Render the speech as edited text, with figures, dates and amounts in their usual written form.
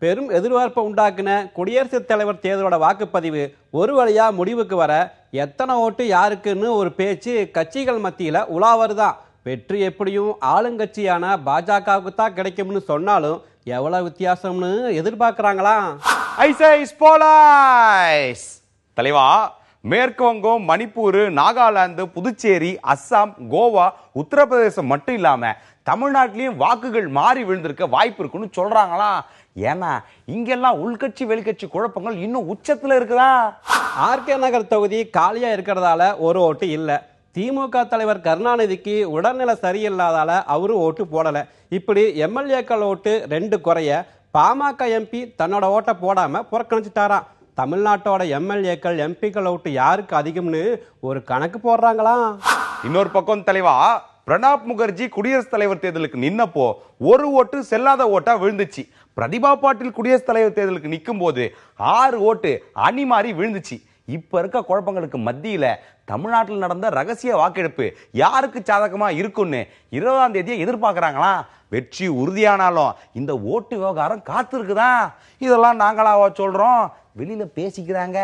பெரும் எதிர்பார்ப்பை உண்டாக்குன குடியரசுத் தலைவர் தேர்தலோட வாக்குப்பதிவு ஒரு வழியா முடிவுக்கு வர எத்தனை ஓட்டு யாருக்குன்னு ஒரு பேச்சு கட்சிகள் மத்தியில உலாவருதான். வெற்றி எப்படியும் ஆளுங்கட்சியான பாஜகவுக்கு தான் கிடைக்கும்னு சொன்னாலும் எவ்வளவு வித்தியாசம்னு எதிர்பார்க்கிறாங்களா? தலைவா, மேற்கு வங்கம், மணிப்பூர், நாகாலாந்து, புதுச்சேரி, அஸ்ஸாம், கோவா, உத்தரப்பிரதேசம் மட்டும் இல்லாம தமிழ்நாட்டிலையும் வாக்குகள் மாறி விழுந்திருக்க வாய்ப்பு இருக்குன்னு சொல்றாங்களா? ஏன்னா இங்கெல்லாம் உள்கட்சி வெளிக்கட்சி குழப்பங்கள் இன்னும் உச்சத்துல இருக்குதா? ஆர்கே நகர் தொகுதி காலியா இருக்கிறதால ஒரு ஓட்டு இல்ல. திமுக தலைவர் கருணாநிதிக்கு உடல்நிலை சரியில்லாதால அவரு ஓட்டு போடல. இப்படி எம்எல்ஏக்கள் ஓட்டு 2 குறைய பாமக எம்பி தன்னோட ஓட்டை போடாம புறக்கணிச்சுட்டாராம். தமிழ்நாட்டோட எம்எல்ஏக்கள் எம்பிக்கள் ஓட்டு யாருக்கு அதிகம்னு ஒரு கணக்கு போடுறாங்களா? இன்னொரு பக்கம் தலைவா, பிரணாப் முகர்ஜி குடியரசுத் தலைவர் தேர்தலுக்கு நின்னப்போ ஒரு ஓட்டு செல்லாத ஓட்டா விழுந்துச்சு. பிரதிபா பாட்டீல் குடியரசுத் தலைவர் தேர்தலுக்கு நிற்கும் போது 6 ஓட்டு அணி மாறி விழுந்துச்சு. இப்ப இருக்க குழப்பங்களுக்கு மத்தியில தமிழ்நாட்டில் நடந்த ரகசிய வாக்கெடுப்பு யாருக்கு சாதகமா இருக்குன்னு 20ஆம் தேதியை எதிர்பார்க்கிறாங்களா? வெற்றி உறுதியானாலும் இந்த ஓட்டு விவகாரம் காத்திருக்குதா? இதெல்லாம் நாங்களாவா சொல்றோம், வெளியில பேசிக்கிறாங்க.